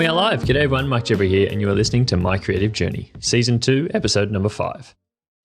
we are live. G'day everyone, Mike Jebber here, and you are listening to My Creative Journey, Season 2, Episode number 5.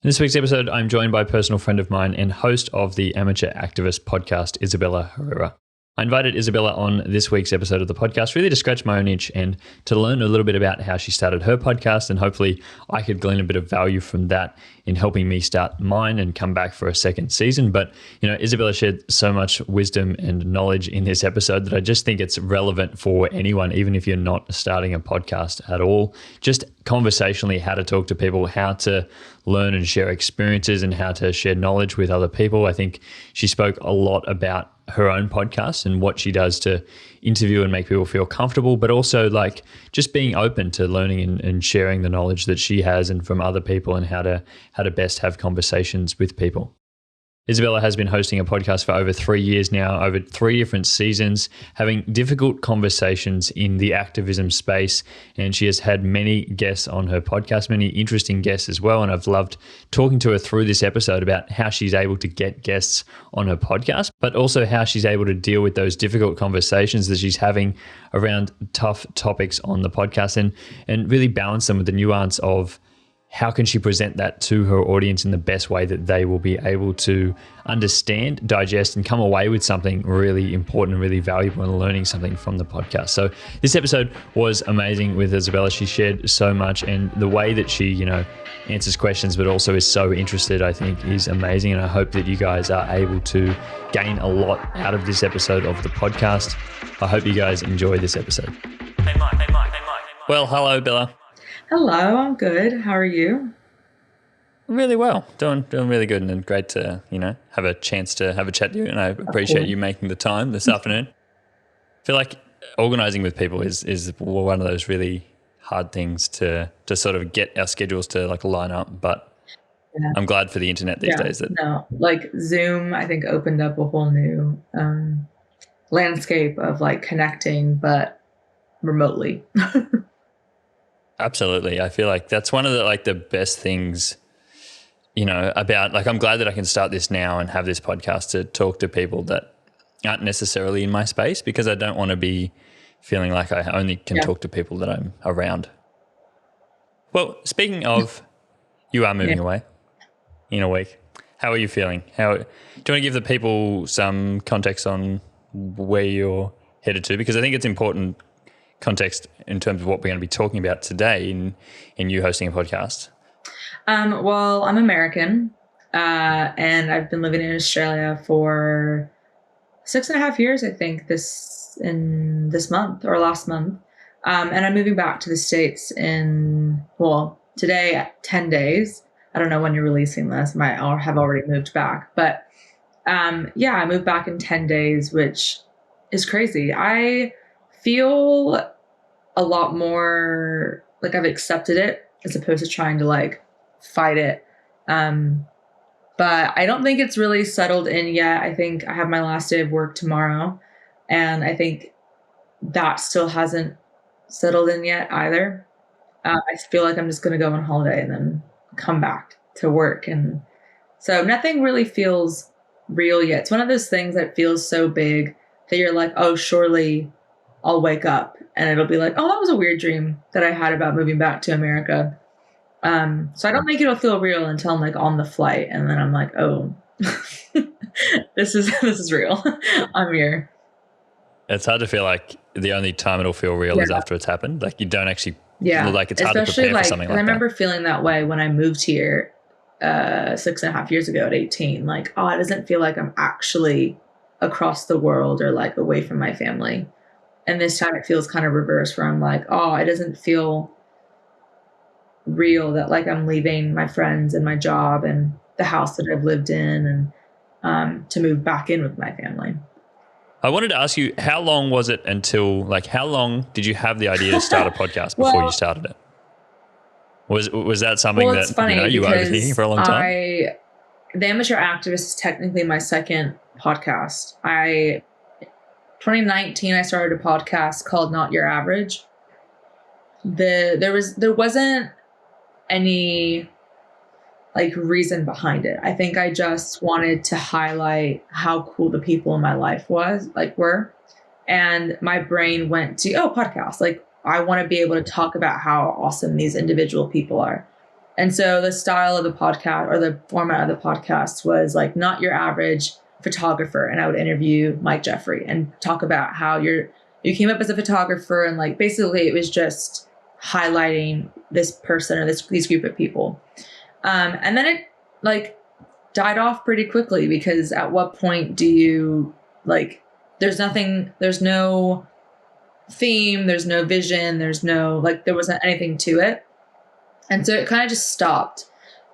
In this week's episode, I'm joined by a personal friend of mine and host of the Amateur Activist podcast, Isabella Herrera. I invited Isabella on this week's episode of the podcast really to scratch my own itch and to learn a little bit about how she started her podcast, and hopefully I could glean a bit of value from that in helping me start mine and come back for a second season. But, you know, Isabella shared so much wisdom and knowledge in this episode that I just think it's relevant for anyone, even if you're not starting a podcast at all. Just conversationally, how to talk to people, how to learn and share experiences, and how to share knowledge with other people. I think she spoke a lot about her own podcast and what she does to interview and make people feel comfortable, but also like just being open to learning and sharing the knowledge that she has and from other people, and how to best have conversations with people. Isabella has been hosting a podcast for over 3 years now, over 3 different seasons, having difficult conversations in the activism space. And she has had many guests on her podcast, many interesting guests as well. And I've loved talking to her through this episode about how she's able to get guests on her podcast, but also how she's able to deal with those difficult conversations that she's having around tough topics on the podcast, and really balance them with the nuance of how can she present that to her audience in the best way that they will be able to understand, digest, and come away with something really important and really valuable and learning something from the podcast. So this episode was amazing with Isabella. She shared so much, and the way that she, answers questions, but also is so interested, I think is amazing. And I hope that you guys are able to gain a lot out of this episode of the podcast. I hope you guys enjoy this episode. Hey Mike. Well, hello, Bella. Hello, I'm good. How are you? Really well. Doing really good, and great to, have a chance to have a chat to you, and I appreciate you making the time this afternoon. I feel like organizing with people is one of those really hard things to sort of get our schedules to like line up, but yeah. I'm glad for the internet these days. Like Zoom, I think opened up a whole new landscape of like connecting, but remotely. Absolutely. I feel like that's one of the best things, about I'm glad that I can start this now and have this podcast to talk to people that aren't necessarily in my space, because I don't want to be feeling like I only can talk to people that I'm around. Well, speaking of, you are moving away in a week. How are you feeling? Do you want to give the people some context on where you're headed to? Because I think it's important context in terms of what we're going to be talking about today in you hosting a podcast. Well, I'm American, and I've been living in Australia for 6.5 years, I think, this month or last month. And I'm moving back to the States today, 10 days. I don't know when you're releasing this. I have already moved back, but I moved back in 10 days, which is crazy. I feel a lot more like I've accepted it as opposed to trying to fight it. But I don't think it's really settled in yet. I think I have my last day of work tomorrow, and I think that still hasn't settled in yet either. I feel like I'm just going to go on holiday and then come back to work. And so nothing really feels real yet. It's one of those things that feels so big that you're like, oh, surely I'll wake up and it'll be like, oh, that was a weird dream that I had about moving back to America. So I don't think it'll feel real until I'm on the flight, and then I'm like, oh, this is real. I'm here. It's hard to feel like the only time it'll feel real is after it's happened. Like you don't actually feel like it's hard to prepare for something like that. I remember feeling that way when I moved here 6.5 years ago at 18. It doesn't feel like I'm actually across the world or away from my family. And this time it feels kind of reverse, where I'm like, oh, it doesn't feel real that I'm leaving my friends and my job and the house that I've lived in, and to move back in with my family. I wanted to ask you, how long was it until, how long did you have the idea to start a podcast before you started it? Was that something that you were overthinking for a long time? The Amateur Activist is technically my second podcast. 2019, I started a podcast called Not Your Average. There wasn't any reason behind it. I think I just wanted to highlight how cool the people in my life were. And my brain went to, podcast. I want to be able to talk about how awesome these individual people are. And so the style of the podcast, or the format of the podcast, was like not your average photographer. And I would interview Mike Jeffrey and talk about how you came up as a photographer, and like basically it was just highlighting this person or these group of people. And then it like died off pretty quickly, because at what point do you like, there's no theme, there's no vision, there wasn't anything to it. And so it kind of just stopped.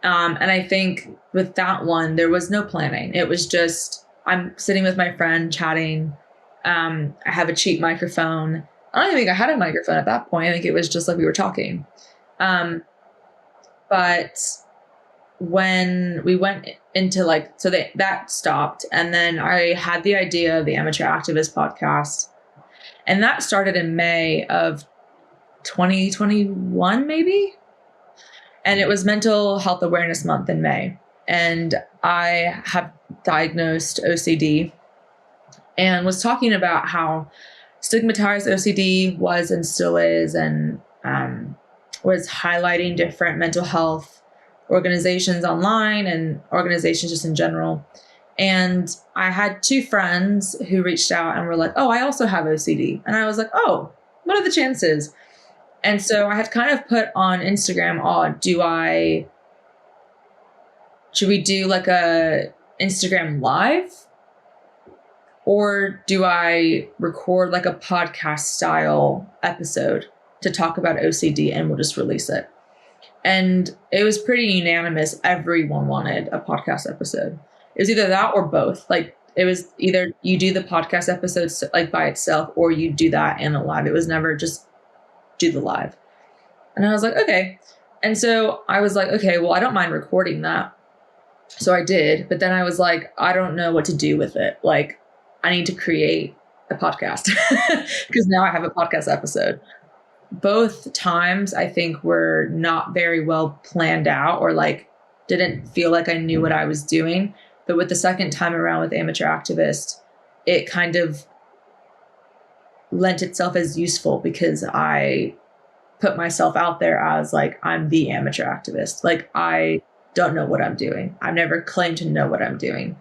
And I think with that one, there was no planning. It was just, I'm sitting with my friend chatting. I have a cheap microphone. I don't even think I had a microphone at that point. I think it was just like we were talking. But when we went into that stopped. And then I had the idea of the Amateur Activist podcast. And that started in May of 2021, maybe. And it was Mental Health Awareness Month in May. And I have diagnosed OCD and was talking about how stigmatized OCD was and still is, and was highlighting different mental health organizations online and organizations just in general. And I had two friends who reached out and were like, oh, I also have OCD. And I was like, oh, what are the chances? And so I had kind of put on Instagram, should we do like a Instagram live? Or do I record like a podcast style episode to talk about OCD and we'll just release it? And it was pretty unanimous. Everyone wanted a podcast episode. It was either that or both. Like it was either you do the podcast episodes like by itself, or you do that and a live. It was never just do the live. And I was like, okay. And so I was like, okay, well, I don't mind recording that. So I did. But then I was like, I don't know what to do with it. Like, I need to create a podcast because now I have a podcast episode. Both times I think were not very well planned out, or like didn't feel like I knew what I was doing. But with the second time around with Amateur Activist, it kind of lent itself as useful, because I put myself out there as like, I'm the amateur activist. Like, I don't know what I'm doing. I've never claimed to know what I'm doing.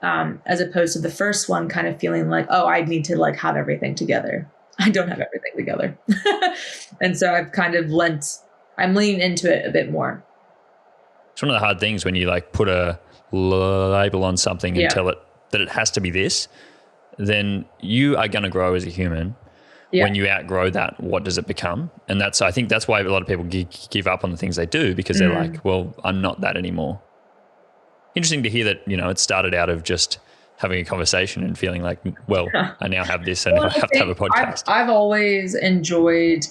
As opposed to the first one kind of feeling like, oh, I need to like have everything together. I don't have everything together. And so I've kind of I'm leaning into it a bit more. It's one of the hard things when you like put a label on something and tell it that it has to be this, then you are going to grow as a human. Yeah. When you outgrow that, what does it become? And I think that's why a lot of people give up on the things they do, because they're like, well, I'm not that anymore. Interesting to hear that, it started out of just having a conversation and feeling like, well, I now have this and I have to have a podcast. I've always enjoyed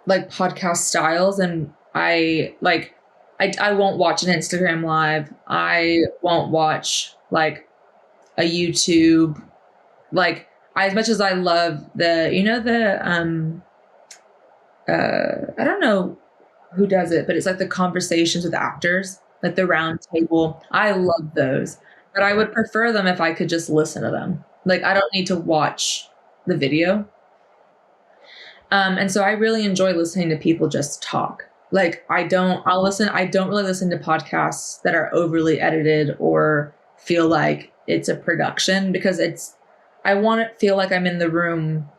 like podcast styles, and I won't watch an Instagram live. I won't watch like a YouTube, like as much as I love I don't know who does it, but it's like the conversations with actors, like the round table. I love those, but I would prefer them if I could just listen to them. Like, I don't need to watch the video. And so I really enjoy listening to people just talk. Like, I don't really listen to podcasts that are overly edited or feel like it's a production, because I want to feel like I'm in the room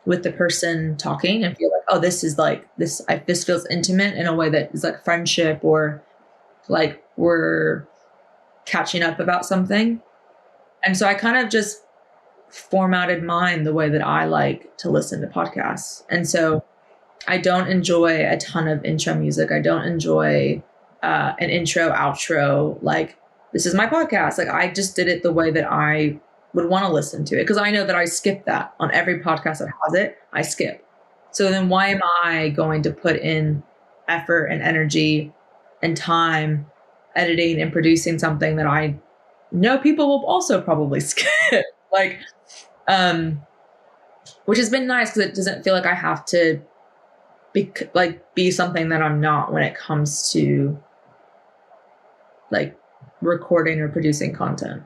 with the person talking and feel like, oh, this is like this feels intimate in a way that is like friendship, or like we're catching up about something. And so I kind of just formatted mine the way that I like to listen to podcasts. And so I don't enjoy a ton of intro music. I don't enjoy an intro, outro. Like, this is my podcast. Like, I just did it the way that I would want to listen to it, because I know that I skip that on every podcast that has it. I skip. So then why am I going to put in effort and energy and time editing and producing something that I know people will also probably skip? Like, which has been nice, because it doesn't feel like I have to be something that I'm not when it comes to like recording or producing content.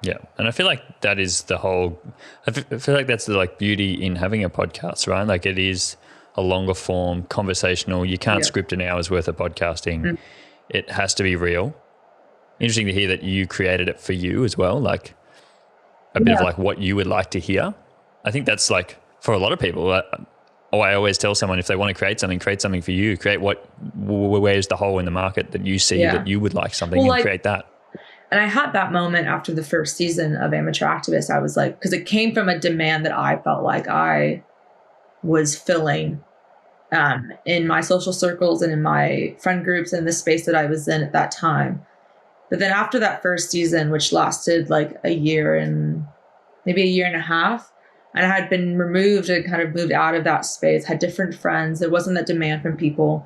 Yeah. And I feel like that is the whole, I feel like that's the like beauty in having a podcast, right? Like it is a longer form, conversational. You can't Yeah. script an hour's worth of podcasting. Mm. It has to be real. Interesting to hear that you created it for you as well. Like a bit of like what you would like to hear. I think that's like for a lot of people. I always tell someone if they want to create something for you. Create where's the hole in the market that you see that you would like something and create that. And I had that moment after the first season of Amateur Activist. I was like, because it came from a demand that I felt like I was filling in my social circles and in my friend groups and the space that I was in at that time. But then after that first season, which lasted like a year and maybe a year and a half, and I had been removed and kind of moved out of that space, had different friends. There wasn't that demand from people.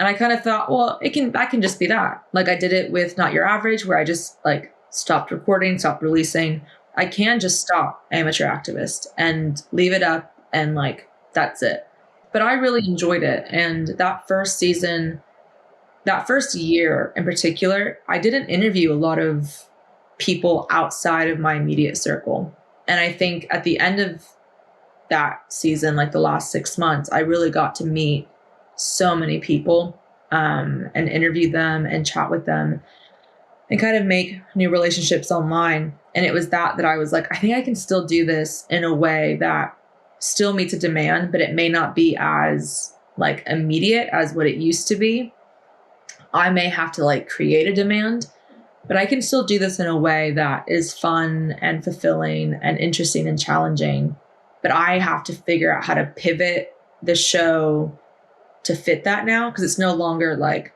And I kind of thought, well, I can just be that. Like I did it with Not Your Average, where I just like stopped recording, stopped releasing. I can just stop Amateur Activist and leave it up and like, that's it. But I really enjoyed it. And that first season, that first year in particular, I didn't interview a lot of people outside of my immediate circle. And I think at the end of that season, like the last 6 months, I really got to meet so many people and interview them and chat with them and kind of make new relationships online. And it was that I was like, I think I can still do this in a way that still meets a demand, but it may not be as like immediate as what it used to be. I may have to like create a demand, but I can still do this in a way that is fun and fulfilling and interesting and challenging. But I have to figure out how to pivot the show to fit that now, because it's no longer like,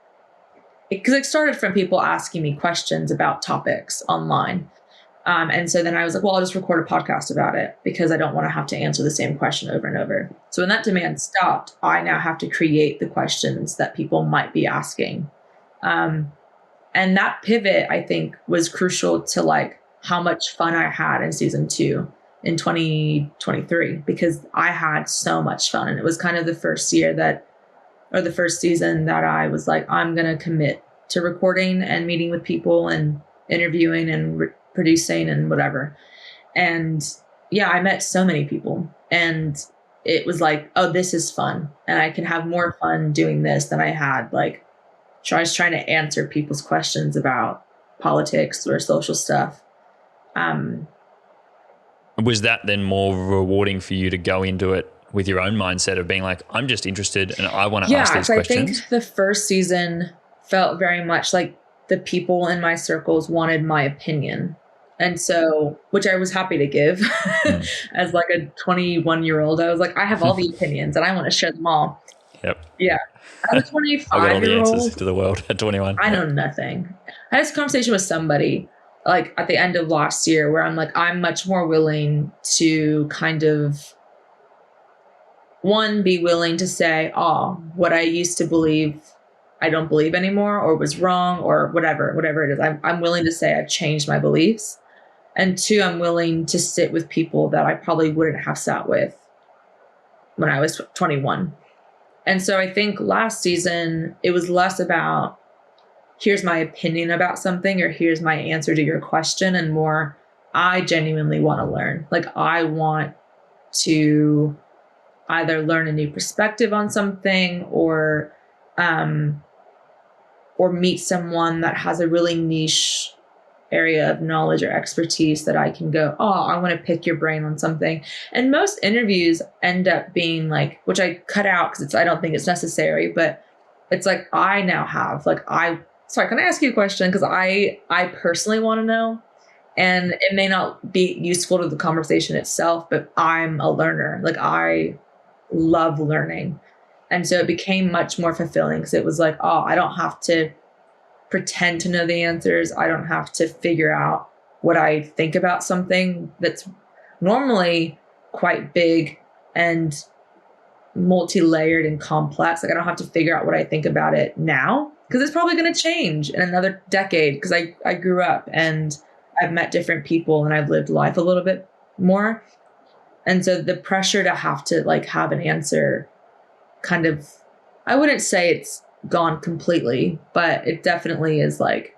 because it started from people asking me questions about topics online. And so then I was like, well, I'll just record a podcast about it because I don't want to have to answer the same question over and over. So when that demand stopped, I now have to create the questions that people might be asking. And that pivot, I think, was crucial to like how much fun I had in season 2 in 2023, because I had so much fun. And it was kind of the first season that I was like, I'm going to commit to recording and meeting with people and interviewing and producing and whatever. And yeah, I met so many people and it was like, oh, this is fun. And I can have more fun doing this than I had like trying to answer people's questions about politics or social stuff. Was that then more rewarding for you to go into it with your own mindset of being like, I'm just interested and I want to ask these questions? I think the first season felt very much like the people in my circles wanted my opinion. And so, which I was happy to give as like a 21-year-old. I was like, I have all the opinions and I want to share them all. Yep. Yeah. As a 25-year-old, I got all the answers to the world at 21. I know nothing. I had this conversation with somebody like at the end of last year where I'm like, I'm much more willing to kind of be willing to say, oh, what I used to believe, I don't believe anymore, or was wrong, or whatever it is. I'm willing to say I've changed my beliefs. And 2, I'm willing to sit with people that I probably wouldn't have sat with when I was 21. And so I think last season, it was less about, here's my opinion about something, or here's my answer to your question, and more, I genuinely want to learn. Like I want to either learn a new perspective on something or meet someone that has a really niche area of knowledge or expertise that I can go, oh, I want to pick your brain on something. And most interviews end up being like, which I cut out because I don't think it's necessary, but it's like, I now have like, sorry, can I ask you a question? Because I personally want to know, and it may not be useful to the conversation itself, but I'm a learner. Like I love learning. And so it became much more fulfilling because it was like, oh, I don't have to pretend to know the answers. I don't have to figure out what I think about something that's normally quite big and multi-layered and complex. Like I don't have to figure out what I think about it now because it's probably going to change in another decade because I grew up and I've met different people and I've lived life a little bit more. And so the pressure to have to like have an answer kind of, I wouldn't say it's gone completely, but it definitely is like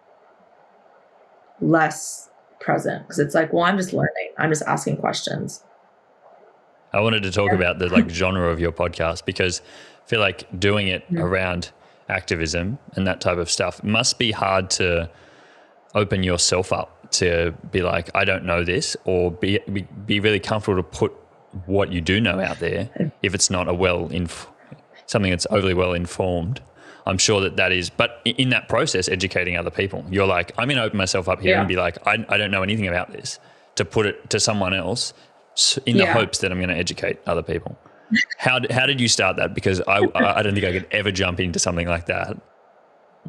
less present, because it's like, well, I'm just learning. I'm just asking questions. I wanted to talk about the like genre of your podcast, because I feel like doing it around activism and that type of stuff must be hard to open yourself up to be like, I don't know this, or be really comfortable to put what you do know out there if it's not something that's overly well informed. I'm sure that is, but in that process, educating other people, you're like, I'm going to open myself up here and be like, I don't know anything about this, to put it to someone else in the hopes that I'm going to educate other people. How did you start that? Because I don't think I could ever jump into something like that.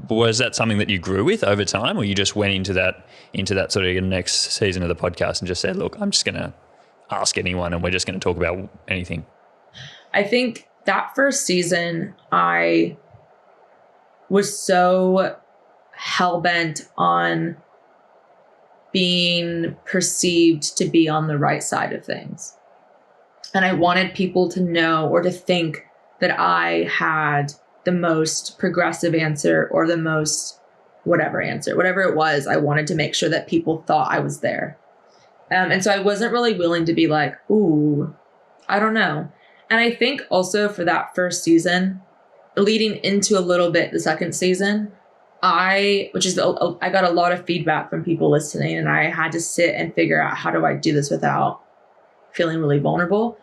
Was that something that you grew with over time, or you just went into that sort of next season of the podcast and just said, look, I'm just going to ask anyone and we're just going to talk about anything? I think that first season, I was so hell-bent on being perceived to be on the right side of things. And I wanted people to know or to think that I had the most progressive answer, or the most whatever answer, whatever it was. I wanted to make sure that people thought I was there. And so I wasn't really willing to be like, ooh, I don't know. And I think also for that first season, leading into a little bit the second season, I got a lot of feedback from people listening, and I had to sit and figure out, how do I do this without feeling really vulnerable?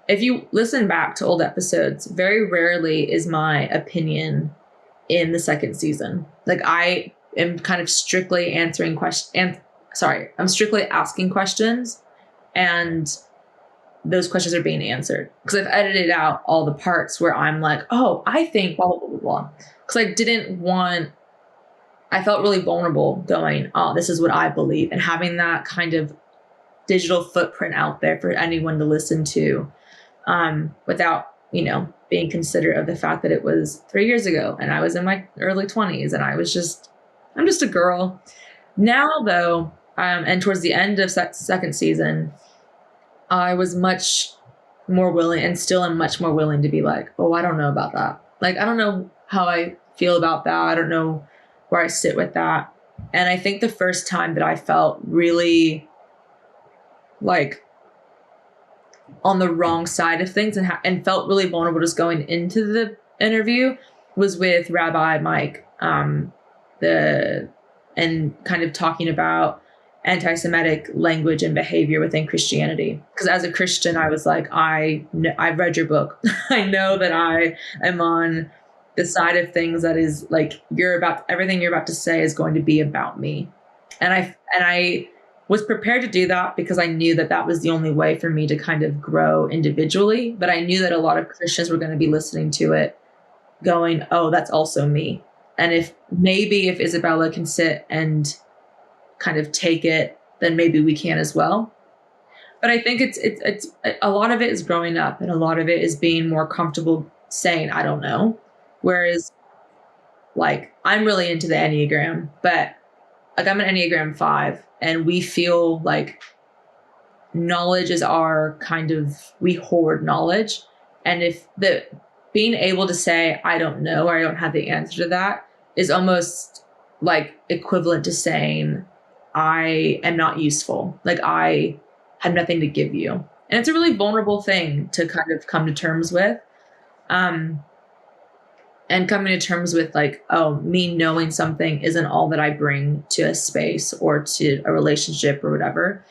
If you listen back to old episodes, very rarely is my opinion in the second season. Like, I am kind of strictly answering questions. I'm strictly asking questions, and those questions are being answered, because I've edited out all the parts where I'm like, oh, I think blah, blah, blah, blah, blah. Because I felt really vulnerable going, oh, this is what I believe. And having that kind of digital footprint out there for anyone to listen to, without, being considerate of the fact that it was 3 years ago and I was in my early 20s and I'm just a girl. Now though, and towards the end of second season, I was much more willing, and still am much more willing, to be like, oh, I don't know about that. Like, I don't know how I feel about that. I don't know where I sit with that. And I think the first time that I felt really like on the wrong side of things and felt really vulnerable just going into the interview was with Rabbi Mike, and kind of talking about anti-Semitic language and behavior within Christianity. Because as a Christian, I was like, I've read your book. I know that I am on the side of things that is like, everything you're about to say is going to be about me. And I was prepared to do that because I knew that that was the only way for me to kind of grow individually. But I knew that a lot of Christians were going to be listening to it going, oh, that's also me. And if Isabella can sit and kind of take it, then maybe we can as well. But I think it's a lot of it is growing up, and a lot of it is being more comfortable saying, I don't know. Whereas like, I'm really into the Enneagram, but like, I'm an Enneagram 5, and we feel like knowledge is our kind of, we hoard knowledge. And if being able to say, I don't know, or I don't have the answer to that, is almost like equivalent to saying, I am not useful. Like, I have nothing to give you. And it's a really vulnerable thing to kind of come to terms with. And coming to terms with like, oh, me knowing something isn't all that I bring to a space or to a relationship or whatever.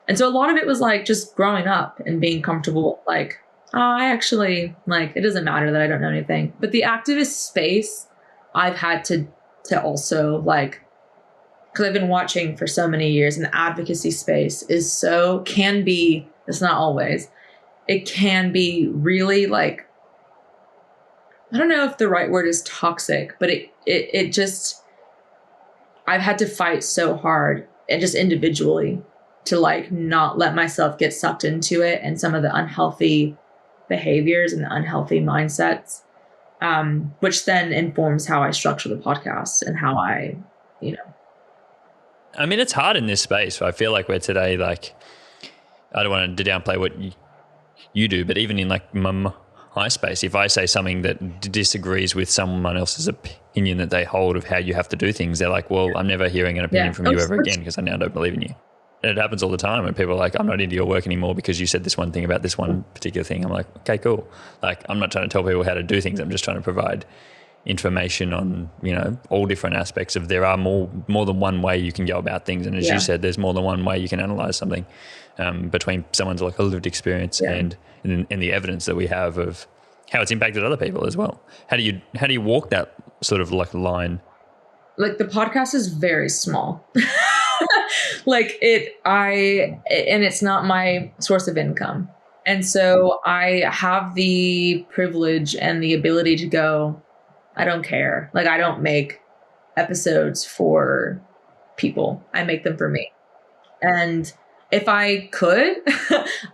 And so a lot of it was like just growing up and being comfortable, like, oh, I actually, like, it doesn't matter that I don't know anything. But the activist space, I've had to also like, because I've been watching for so many years, and the advocacy space it's not always, it can be really like, I don't know if the right word is toxic, but it just, I've had to fight so hard, and just individually, to like not let myself get sucked into it and some of the unhealthy behaviors and the unhealthy mindsets, which then informs how I structure the podcast and how I. I mean, it's hard in this space. I feel like we're today, like, I don't want to downplay what you do, but even in like my space, if I say something that disagrees with someone else's opinion that they hold of how you have to do things, they're like, well, I'm never hearing an opinion from you ever again because I now don't believe in you. it happens all the time when people are like, I'm not into your work anymore because you said this one thing about this one particular thing. I'm like, okay, cool. Like, I'm not trying to tell people how to do things. I'm just trying to provide information on, all different aspects of, there are more than one way you can go about things. And as you said, there's more than one way you can analyze something, between someone's like a lived experience and the evidence that we have of how it's impacted other people as well. How do you walk that sort of like line? Like, the podcast is very small. And it's not my source of income. And so I have the privilege and the ability to go, I don't care. Like, I don't make episodes for people. I make them for me. And if I could,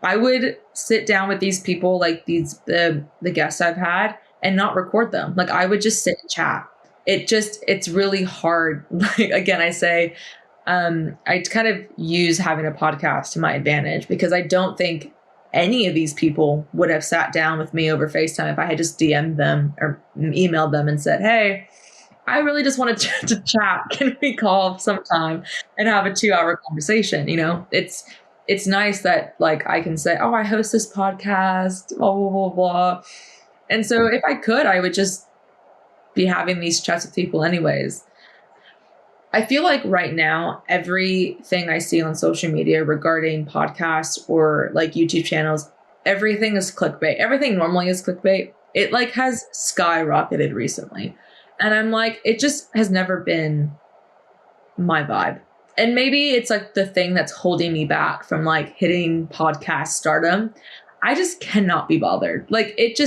I would sit down with these people, like the guests I've had, and not record them. Like, I would just sit and chat. It's really hard. Like, again, I say, I kind of use having a podcast to my advantage, because I don't think any of these people would have sat down with me over FaceTime if I had just DM'd them or emailed them and said, hey, I really just wanted to chat. Can we call sometime and have a 2-hour conversation? It's nice that, like, I can say, oh, I host this podcast, blah, blah, blah, blah. And so if I could, I would just be having these chats with people anyways. I feel like right now, everything I see on social media regarding podcasts or like YouTube channels, everything is clickbait. Everything normally is clickbait. It like has skyrocketed recently. And I'm like, it just has never been my vibe. And maybe it's like the thing that's holding me back from like hitting podcast stardom. I just cannot be bothered. Like, it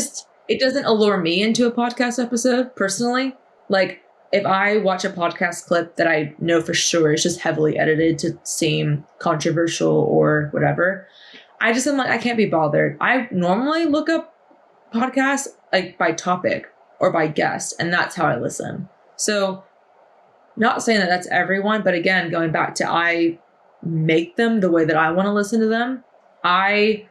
doesn't allure me into a podcast episode personally. Like, if I watch a podcast clip that I know for sure is just heavily edited to seem controversial or whatever, I just am like, I can't be bothered. I normally look up podcasts like by topic or by guest, and that's how I listen. So, not saying that that's everyone, but again, going back to, I make them the way that I want to listen to them. I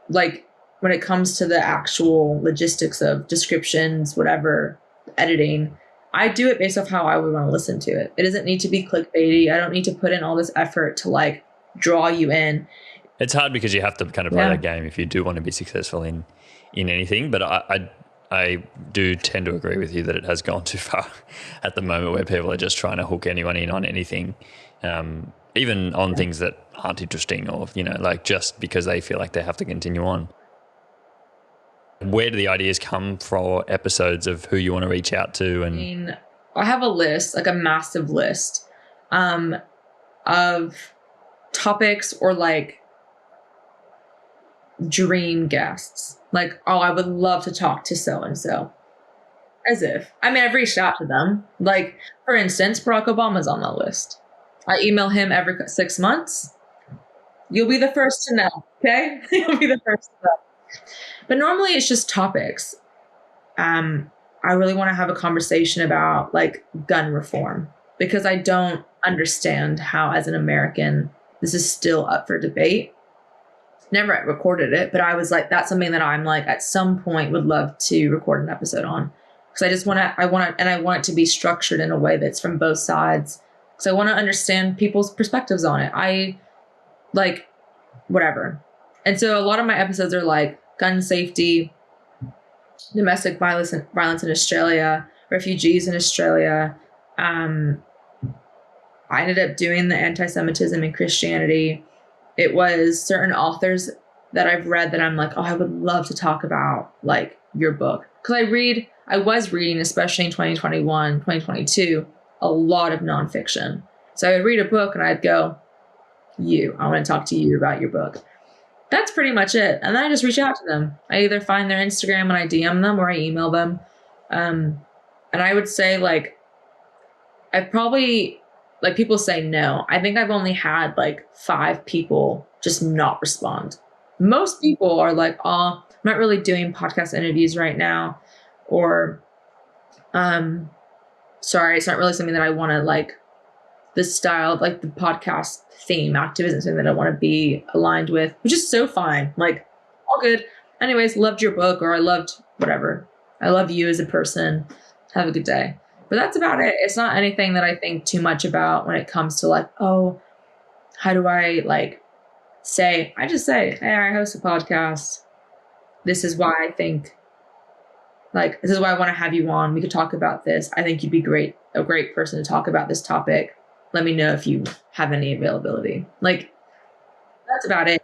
like, when it comes to the actual logistics of descriptions, whatever, editing, I do it based off how I would want to listen to it. It doesn't need to be clickbaity. I don't need to put in all this effort to like draw you in. It's hard because you have to kind of play that game if you do want to be successful in anything. But I do tend to agree with you that it has gone too far at the moment, where people are just trying to hook anyone in on anything, even on things that aren't interesting, or, like, just because they feel like they have to continue on. Where do the ideas come for episodes of who you want to reach out to? And I have a list, like a massive list, of topics or like dream guests. Like, oh, I would love to talk to so-and-so. As if. I mean, I've reached out to them. Like, for instance, Barack Obama's on that list. I email him every 6 months. You'll be the first to know, okay? You'll be the first to know. But normally it's just topics. I really want to have a conversation about like gun reform, because I don't understand how, as an American, this is still up for debate. Never recorded it, but I was like, that's something that I'm like, at some point would love to record an episode on, because I want it to be structured in a way that's from both sides. So I want to understand people's perspectives on it. I like whatever. And so a lot of my episodes are like gun safety, domestic violence in Australia, refugees in Australia. I ended up doing the anti-Semitism in Christianity. It was certain authors that I've read that I'm like, oh, I would love to talk about like your book. Because I was reading, especially in 2021, 2022, a lot of nonfiction. So I would read a book and I'd go, I want to talk to you about your book. That's pretty much it. And then I just reach out to them. I either find their Instagram and I DM them, or I email them. And I would say, like, I've probably, like, people say no. I think I've only had like 5 people just not respond. Most people are like, oh, I'm not really doing podcast interviews right now. Or, sorry, it's not really something that I want to, like, this style, like the podcast theme, activism, something that I want to be aligned with, which is so fine. Like, all good. Anyways, loved your book, or I loved whatever. I love you as a person. Have a good day. But that's about it. It's not anything that I think too much about when it comes to like, oh, how do I like say, I just say, hey, I host a podcast. This is why I think, like, this is why I want to have you on. We could talk about this. I think you'd be a great person to talk about this topic. Let me know if you have any availability. Like, that's about it.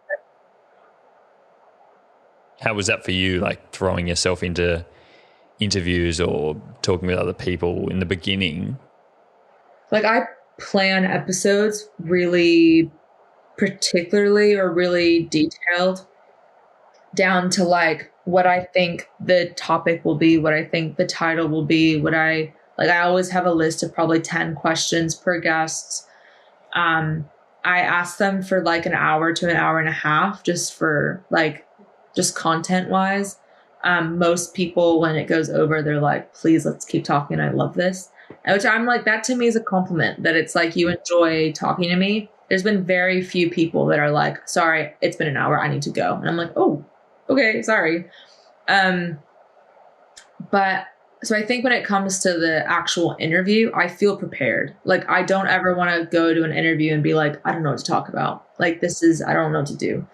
How was that for you, like throwing yourself into interviews or talking with other people in the beginning? Like, I plan episodes really particularly or really detailed down to like what I think the topic will be, what I think the title will be, I always have a list of probably 10 questions per guest. I ask them for like an hour to an hour and a half just for like, just content wise. Most people, when it goes over, they're like, please, let's keep talking. I love this. Which I'm like, that to me is a compliment that it's like, you enjoy talking to me. There's been very few people that are like, sorry, it's been an hour, I need to go. And I'm like, oh, okay, sorry. But so I think when it comes to the actual interview, I feel prepared. Like, I don't ever want to go to an interview and be like, I don't know what to talk about. Like, I don't know what to do.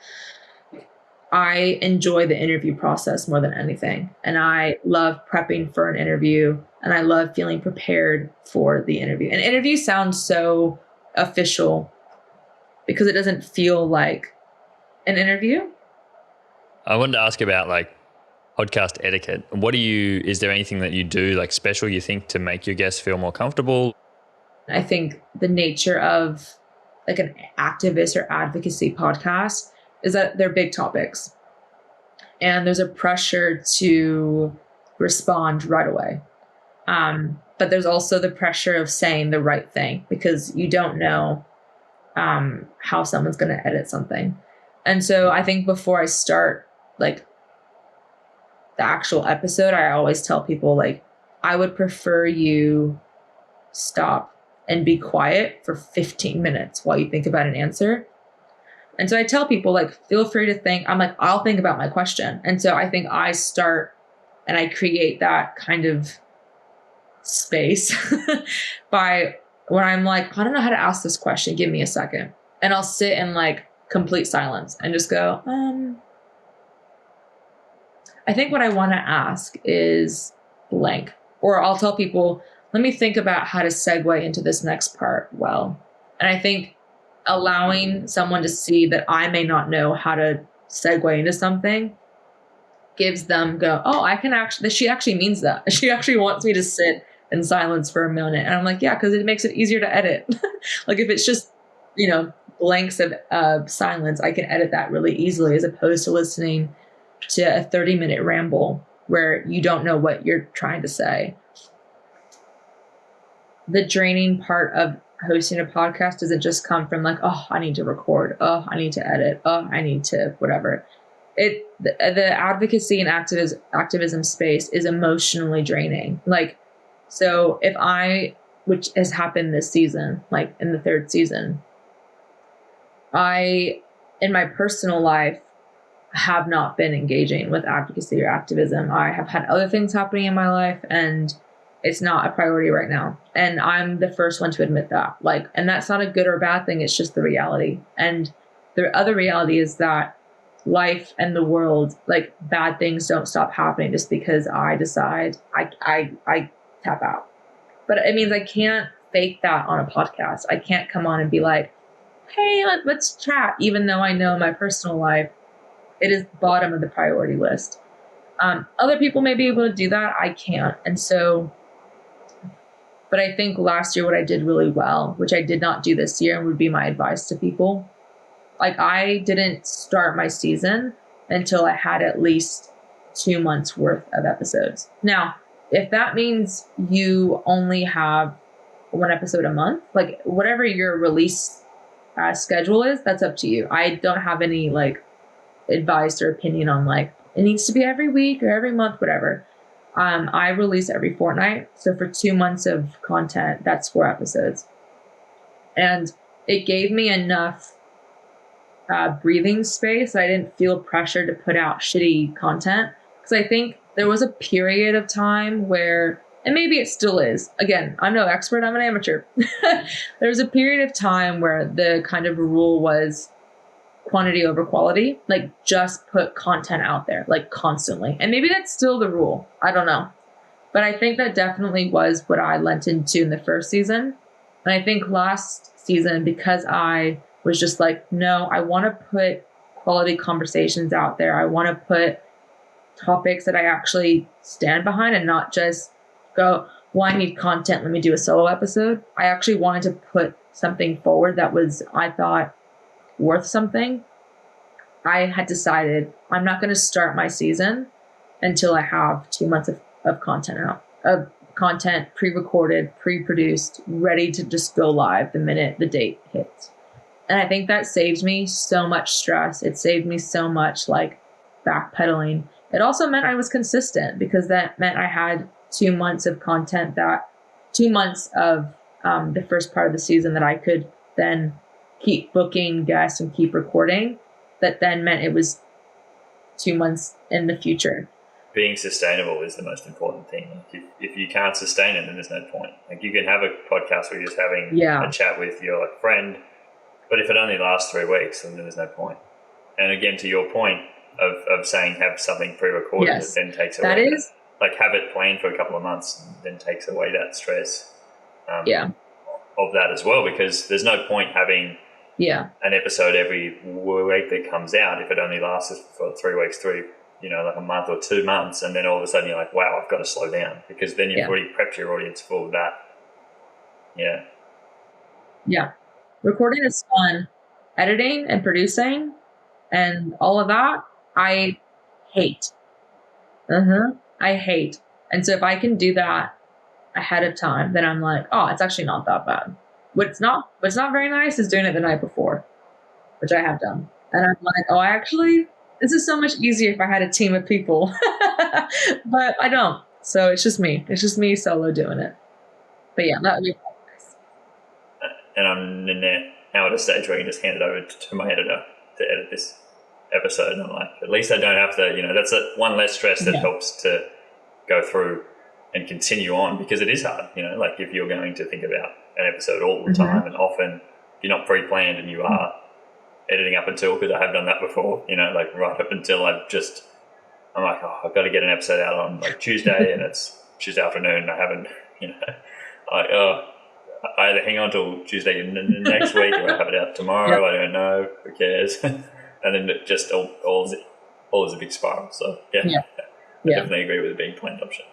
I enjoy the interview process more than anything. And I love prepping for an interview, and I love feeling prepared for the interview. An interview sounds so official because it doesn't feel like an interview. I wanted to ask about like podcast etiquette. Is there anything that you do like special you think to make your guests feel more comfortable? I think the nature of like an activist or advocacy podcast is that they're big topics and there's a pressure to respond right away. But there's also the pressure of saying the right thing because you don't know how someone's going to edit something. And so I think before I start like the actual episode, I always tell people like, I would prefer you stop and be quiet for 15 minutes while you think about an answer. And so I tell people like, feel free to think. I'm like, I'll think about my question. And so I think I start and I create that kind of space by when I'm like, I don't know how to ask this question. Give me a second. And I'll sit in like complete silence and just go, I think what I want to ask is blank. Or I'll tell people, let me think about how to segue into this next part well. And I think allowing someone to see that I may not know how to segue into something gives them oh, I can actually, she actually means that. She actually wants me to sit in silence for a minute. And I'm like, yeah, because it makes it easier to edit. Like if it's just, blanks of silence, I can edit that really easily as opposed to listening to a 30-minute ramble where you don't know what you're trying to say. The draining part of hosting a podcast doesn't just come from like, oh, I need to record. Oh, I need to edit. Oh, I need to whatever. The advocacy and activism space is emotionally draining. Like, so which has happened this season, like in the third season, in my personal life, have not been engaging with advocacy or activism. I have had other things happening in my life and it's not a priority right now. And I'm the first one to admit that. Like, and that's not a good or bad thing. It's just the reality. And the other reality is that life and the world, like bad things don't stop happening just because I decide I tap out. But it means I can't fake that on a podcast. I can't come on and be like, hey, let's chat, even though I know in my personal life, it is bottom of the priority list. Other people may be able to do that. I can't. And so, but I think last year what I did really well, which I did not do this year and would be my advice to people, like I didn't start my season until I had at least 2 months worth of episodes. Now, if that means you only have one episode a month, like whatever your release schedule is, that's up to you. I don't have any like advice or opinion on like it needs to be every week or every month, whatever. I release every fortnight. So for 2 months of content, that's 4 episodes. And it gave me enough breathing space. I didn't feel pressure to put out shitty content. Because I think there was a period of time where, and maybe it still is. Again, I'm no expert, I'm an amateur. There was a period of time where the kind of rule was quantity over quality, like just put content out there, like constantly. And maybe that's still the rule. I don't know. But I think that definitely was what I lent into in the first season. And I think last season, because I was just like, no, I want to put quality conversations out there. I want to put topics that I actually stand behind and not just go, well, I need content, let me do a solo episode. I actually wanted to put something forward that was, I thought, worth something. I had decided I'm not going to start my season until I have 2 months of content out, of content pre-recorded, pre-produced, ready to just go live the minute the date hits. And I think that saved me so much stress. It saved me so much like backpedaling. It also meant I was consistent, because that meant I had 2 months of content, that 2 months of the first part of the season that I could then keep booking guests and keep recording. That then meant it was 2 months in the future. Being sustainable is the most important thing. Like if you can't sustain it, then there's no point. Like you can have a podcast where you're just having a chat with your friend, but if it only lasts 3 weeks, then there's no point. And again, to your point of saying have something pre-recorded, it then takes away. That is like have it planned for a couple of months, and then takes away that stress. Of that as well, because there's no point having an episode every week that comes out if it only lasts for 3 weeks through, like a month or 2 months, and then all of a sudden you're like, wow, I've got to slow down, because then you've already prepped your audience for that. Yeah. Recording is fun. Editing and producing and all of that, I hate. I hate. And so if I can do that ahead of time, then I'm like, oh, it's actually not that bad. What's not very nice is doing it the night before, which I have done. And I'm like, oh, this is so much easier if I had a team of people, but I don't. So it's just me solo doing it. But yeah, that would be nice. And I'm now at a stage where I can just hand it over to my editor to edit this episode. And I'm like, at least I don't have to, that's one less stress that helps to go through and continue on, because it is hard, like if you're going to think about an episode all the time, and often you're not pre-planned and you are editing up until, because I have done that before, like right up until I'm like, oh, I've got to get an episode out on like Tuesday and it's Tuesday afternoon and I haven't, I either hang on till Tuesday next week or I have it out tomorrow. I don't know, who cares? And then it just all is a big spiral. So I definitely agree with it being planned option.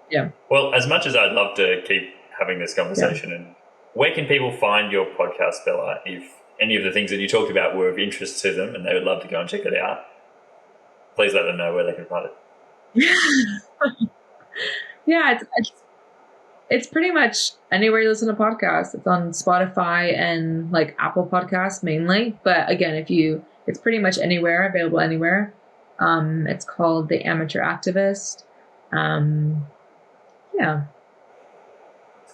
Yeah. Well, as much as I'd love to keep having this conversation, and where can people find your podcast, Bella, if any of the things that you talked about were of interest to them and they would love to go and check it out? Please let them know where they can find it. It's pretty much anywhere you listen to podcasts. It's on Spotify and like Apple Podcasts mainly. But again, it's pretty much anywhere, available anywhere. It's called The Amateur Activist.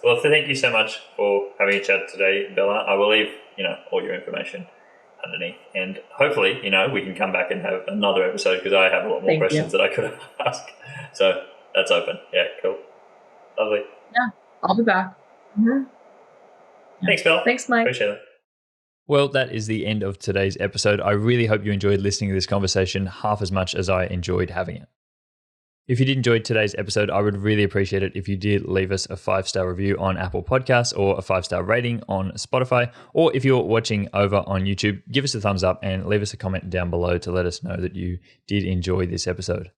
Well, thank you so much for having a chat today, Bella. I will leave, all your information underneath, and hopefully, we can come back and have another episode, because I have a lot more questions that I could have asked. So that's open. Yeah, cool. Lovely. Yeah, I'll be back. Thanks, Bella. Thanks, Mike. Appreciate it. Well, that is the end of today's episode. I really hope you enjoyed listening to this conversation half as much as I enjoyed having it. If you did enjoy today's episode, I would really appreciate it if you did leave us a 5-star review on Apple Podcasts or a 5-star rating on Spotify. Or if you're watching over on YouTube, give us a thumbs up and leave us a comment down below to let us know that you did enjoy this episode.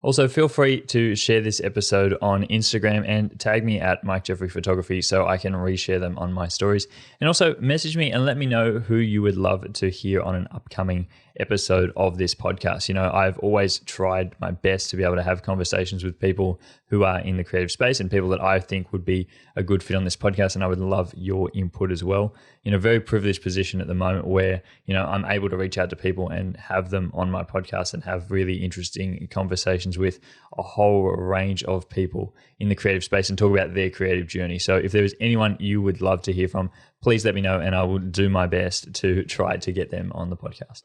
Also, feel free to share this episode on Instagram and tag me at Mike Jeffrey Photography so I can reshare them on my stories. And also message me and let me know who you would love to hear on an upcoming episode of this podcast. I've always tried my best to be able to have conversations with people who are in the creative space and people that I think would be a good fit on this podcast. And I would love your input as well. In a very privileged position at the moment where, I'm able to reach out to people and have them on my podcast and have really interesting conversations with a whole range of people in the creative space and talk about their creative journey. So if there is anyone you would love to hear from, please let me know and I will do my best to try to get them on the podcast.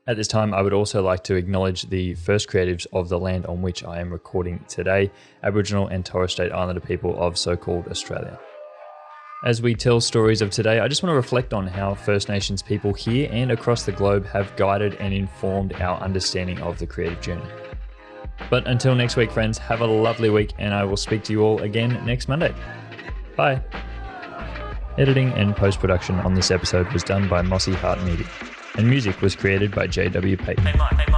At this time, I would also like to acknowledge the first creatives of the land on which I am recording today, Aboriginal and Torres Strait Islander people of so-called Australia. As we tell stories of today, I just want to reflect on how First Nations people here and across the globe have guided and informed our understanding of the creative journey. But until next week, friends, have a lovely week, and I will speak to you all again next Monday. Bye. Editing and post-production on this episode was done by Mossy Media, and music was created by JWPATON.